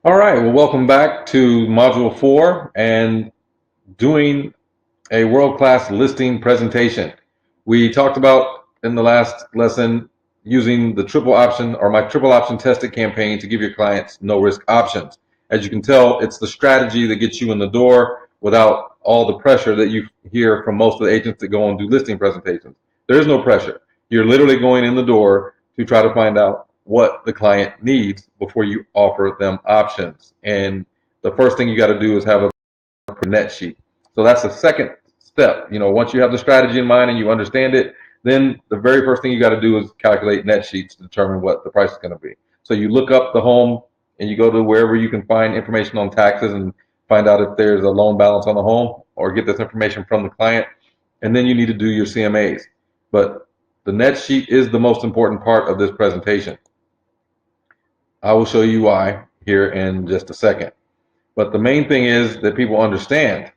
All right, well, welcome back to Module 4 and doing a world-class listing presentation. We talked about in the last lesson using the triple option or my triple option tested campaign to give your clients no risk options. As you can tell, it's the strategy that gets you in the door without all the pressure that you hear from most of the agents that go and do listing presentations. There is no pressure. You're literally going in the door to try to find out what the client needs before you offer them options. And the first thing you got to do is have a net sheet. So that's the second step. Once you have the strategy in mind and you understand it, then the very first thing you got to do is calculate net sheets to determine what the price is going to be. So you look up the home and you go to wherever you can find information on taxes and find out if there's a loan balance on the home or get this information from the client. And then you need to do your CMAs. But the net sheet is the most important part of this presentation. I will show you why here in just a second. But the main thing is that people understand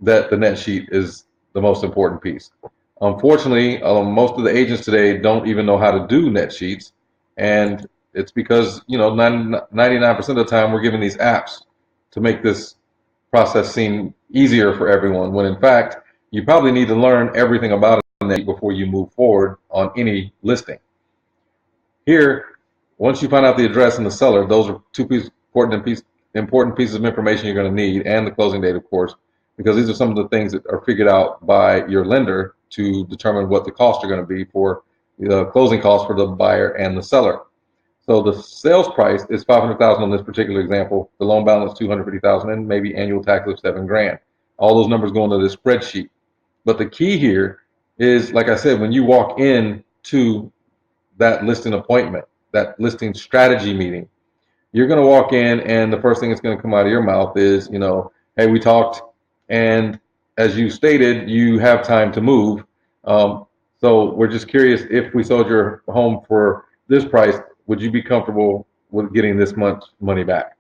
that the net sheet is the most important piece. Unfortunately, most of the agents today don't even know how to do net sheets, and it's because 99% of the time we're given these apps to make this process seem easier for everyone. When in fact, you probably need to learn everything about it before you move forward on any listing. Here, once you find out the address and the seller, those are two important pieces of information you're going to need, and the closing date, of course, because these are some of the things that are figured out by your lender to determine what the costs are going to be for the closing costs for the buyer and the seller. So the sales price is $500,000 on this particular example. The loan balance $250,000, and maybe annual tax of $7,000. All those numbers go into this spreadsheet. But the key here is, like I said, when you walk in to that listing appointment, that listing strategy meeting, you're going to walk in and the first thing that's going to come out of your mouth is, hey, we talked, and as you stated, you have time to move. So we're just curious, if we sold your home for this price, would you be comfortable with getting this much money back?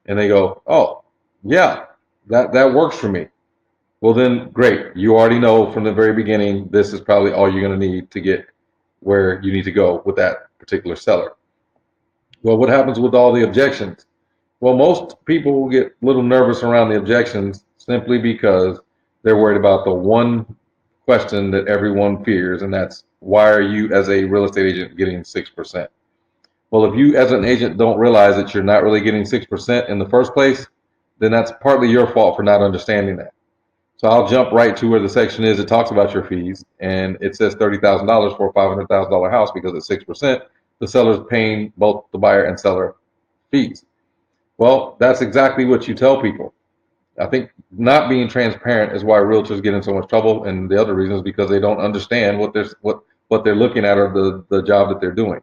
And they go, oh, yeah, that works for me. Well, then great. You already know from the very beginning, this is probably all you're going to need to get where you need to go with that particular seller. Well, what happens with all the objections? Well, most people will get a little nervous around the objections simply because they're worried about the one question that everyone fears, and that's, why are you as a real estate agent getting 6%? Well, if you as an agent don't realize that you're not really getting 6% in the first place, then that's partly your fault for not understanding that. So I'll jump right to where the section is that talks about your fees, and it says $30,000 for a $500,000 house because at 6%, the seller's paying both the buyer and seller fees. Well, that's exactly what you tell people. I think not being transparent is why realtors get in so much trouble, and the other reason is because they don't understand what they're looking at or the job that they're doing.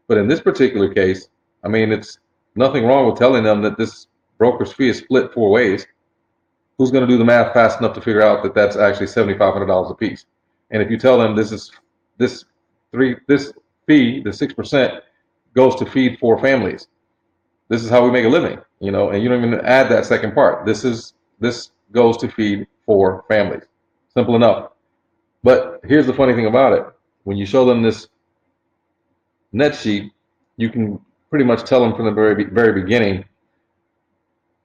But in this particular case, I mean, it's nothing wrong with telling them that this broker's fee is split four ways. Who's going to do the math fast enough to figure out that that's actually $7,500 a piece? And if you tell them this fee, the 6%, goes to feed four families. This is how we make a living, and you don't even add that second part. This goes to feed four families. Simple enough. But here's the funny thing about it. When you show them this net sheet, you can pretty much tell them from the very beginning,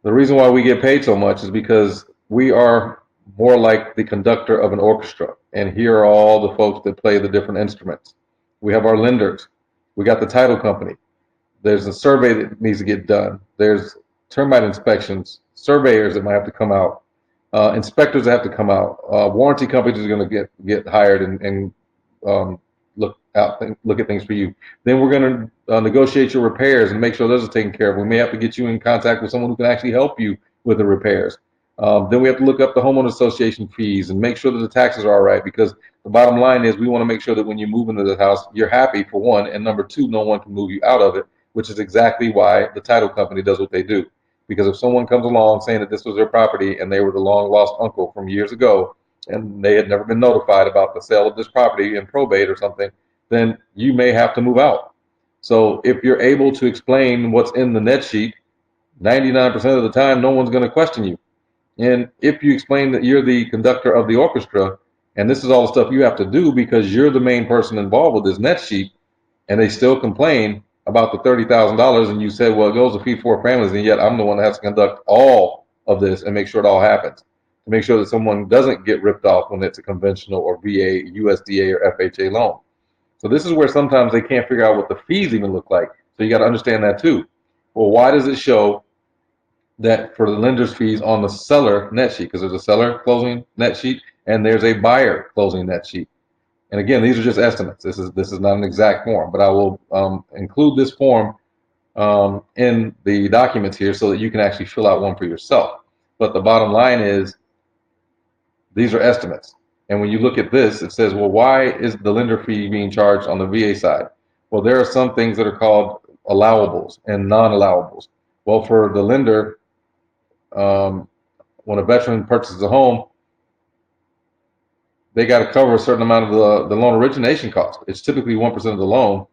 the reason why we get paid so much is because we are more like the conductor of an orchestra. And here are all the folks that play the different instruments. We have our lenders. We got the title company. There's a survey that needs to get done. There's termite inspections, surveyors that might have to come out, inspectors that have to come out, warranty companies are going to get hired and look at things for you. Then we're going to negotiate your repairs and make sure those are taken care of. We may have to get you in contact with someone who can actually help you with the repairs. Then we have to look up the homeowner association fees and make sure that the taxes are all right, because the bottom line is we want to make sure that when you move into the house, you're happy, for one, and number two, no one can move you out of it, which is exactly why the title company does what they do. Because if someone comes along saying that this was their property and they were the long lost uncle from years ago and they had never been notified about the sale of this property in probate or something, then you may have to move out. So if you're able to explain what's in the net sheet, 99% of the time, no one's going to question you. And if you explain that you're the conductor of the orchestra, and this is all the stuff you have to do because you're the main person involved with this net sheet, and they still complain, about the $30,000 and you said, well, it goes to feed four families, and yet I'm the one that has to conduct all of this and make sure it all happens, to make sure that someone doesn't get ripped off when it's a conventional or VA, USDA, or FHA loan. So this is where sometimes they can't figure out what the fees even look like. So you got to understand that too. Well, why does it show that for the lender's fees on the seller net sheet? Because there's a seller closing net sheet and there's a buyer closing net sheet. And again, these are just estimates. This is not an exact form, but I will include this form in the documents here so that you can actually fill out one for yourself. But the bottom line is these are estimates. And when you look at this, it says, well, why is the lender fee being charged on the VA side? Well, there are some things that are called allowables and non-allowables. Well, for the lender, when a veteran purchases a home, they got to cover a certain amount of the loan origination cost. It's typically 1% of the loan.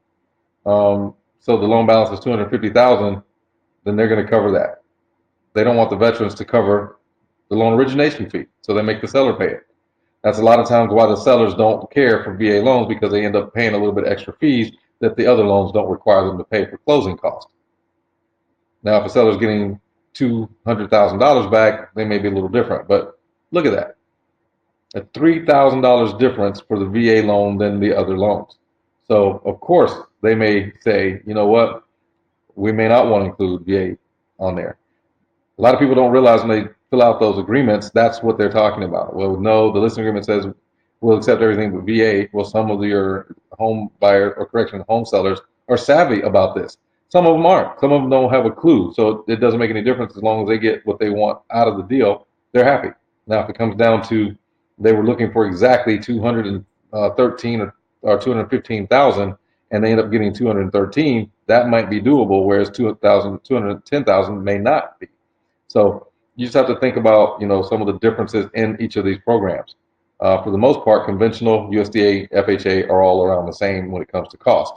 So the loan balance is $250,000, then they're going to cover that. They don't want the veterans to cover the loan origination fee, so they make the seller pay it. That's a lot of times why the sellers don't care for VA loans, because they end up paying a little bit extra fees that the other loans don't require them to pay for closing costs. Now, if a seller's getting $200,000 back, they may be a little different, but look at that. A $3,000 difference for the VA loan than the other loans. So, of course, they may say, you know what, we may not want to include VA on there. A lot of people don't realize when they fill out those agreements, that's what they're talking about. Well, no, the listing agreement says we'll accept everything but VA. Well, some of your home buyers, or correction, home sellers are savvy about this. Some of them aren't. Some of them don't have a clue. So it doesn't make any difference as long as they get what they want out of the deal. They're happy. Now, if it comes down to they were looking for exactly 213 or 215,000, and they end up getting 213, that might be doable, whereas 210,000 may not be. So you just have to think about, some of the differences in each of these programs. For the most part, conventional, USDA, FHA are all around the same when it comes to cost.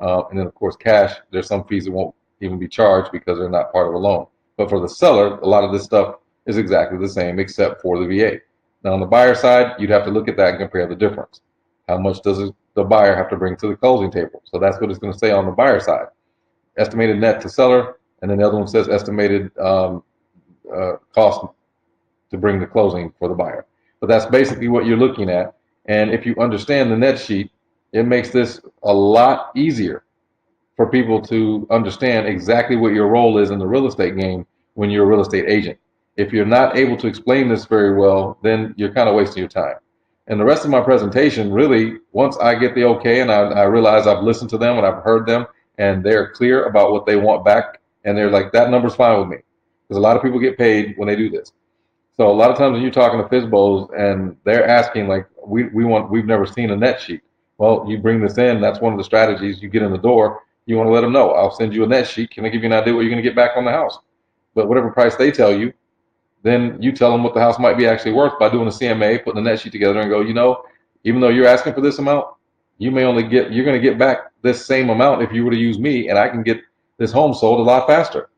And then, of course, cash, there's some fees that won't even be charged because they're not part of a loan. But for the seller, a lot of this stuff is exactly the same except for the VA. Now, on the buyer side, you'd have to look at that and compare the difference. How much does the buyer have to bring to the closing table? So that's what it's going to say on the buyer side. Estimated net to seller, and then the other one says estimated cost to bring the closing for the buyer. But that's basically what you're looking at. And if you understand the net sheet, it makes this a lot easier for people to understand exactly what your role is in the real estate game when you're a real estate agent. If you're not able to explain this very well, then you're kind of wasting your time. And the rest of my presentation, really, once I get the okay and I realize I've listened to them and I've heard them and they're clear about what they want back, and they're like, that number's fine with me. Because a lot of people get paid when they do this. So a lot of times when you're talking to FSBOs and they're asking, like, we've never seen a net sheet. Well, you bring this in, that's one of the strategies. You get in the door, you want to let them know, I'll send you a net sheet. Can I give you an idea what you're going to get back on the house? But whatever price they tell you, then you tell them what the house might be actually worth by doing a CMA, putting a net sheet together and go, even though you're asking for this amount, you're going to get back this same amount if you were to use me, and I can get this home sold a lot faster.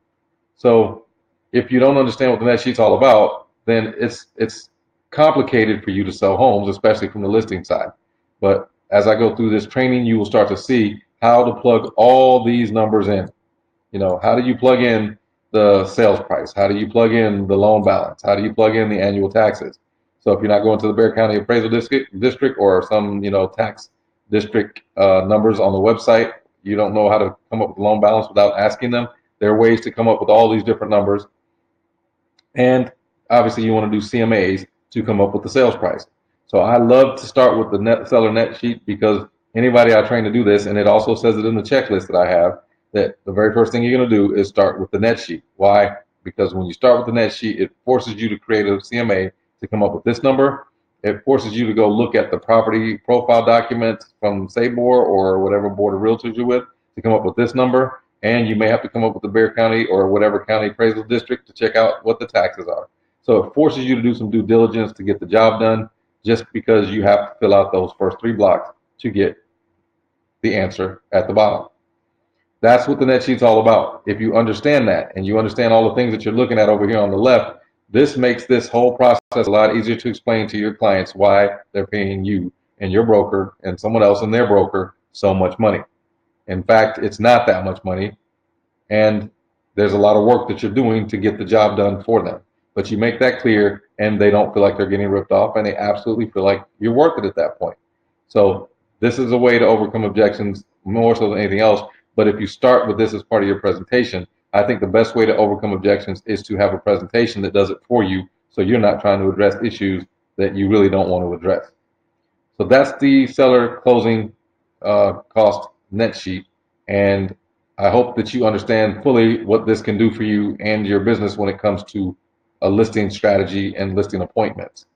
So if you don't understand what the net sheet's all about, then it's complicated for you to sell homes, especially from the listing side. But as I go through this training, you will start to see how to plug all these numbers in. How do you plug in the sales price? How do you plug in the loan balance? How do you plug in the annual taxes? So if you're not going to the Bexar County Appraisal District or some, tax district numbers on the website, you don't know how to come up with the loan balance without asking them. There are ways to come up with all these different numbers. And obviously you want to do CMAs to come up with the sales price. So I love to start with the seller net sheet, because anybody I train to do this, and it also says it in the checklist that I have, that the very first thing you're going to do is start with the net sheet. Why? Because when you start with the net sheet, it forces you to create a CMA to come up with this number. It forces you to go look at the property profile documents from SABOR or whatever board of realtors you're with to come up with this number. And you may have to come up with the Bexar County or whatever county appraisal district to check out what the taxes are. So it forces you to do some due diligence to get the job done, just because you have to fill out those first 3 blocks to get the answer at the bottom. That's what the net sheet's all about. If you understand that and you understand all the things that you're looking at over here on the left, this makes this whole process a lot easier to explain to your clients why they're paying you and your broker and someone else and their broker so much money. In fact, it's not that much money, and there's a lot of work that you're doing to get the job done for them. But you make that clear, and they don't feel like they're getting ripped off, and they absolutely feel like you're worth it at that point. So this is a way to overcome objections more so than anything else. But if you start with this as part of your presentation, I think the best way to overcome objections is to have a presentation that does it for you, so you're not trying to address issues that you really don't want to address. So that's the seller closing cost net sheet. And I hope that you understand fully what this can do for you and your business when it comes to a listing strategy and listing appointments.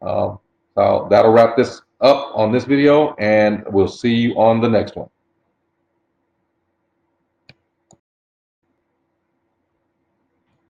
So that'll wrap this up on this video, and we'll see you on the next one.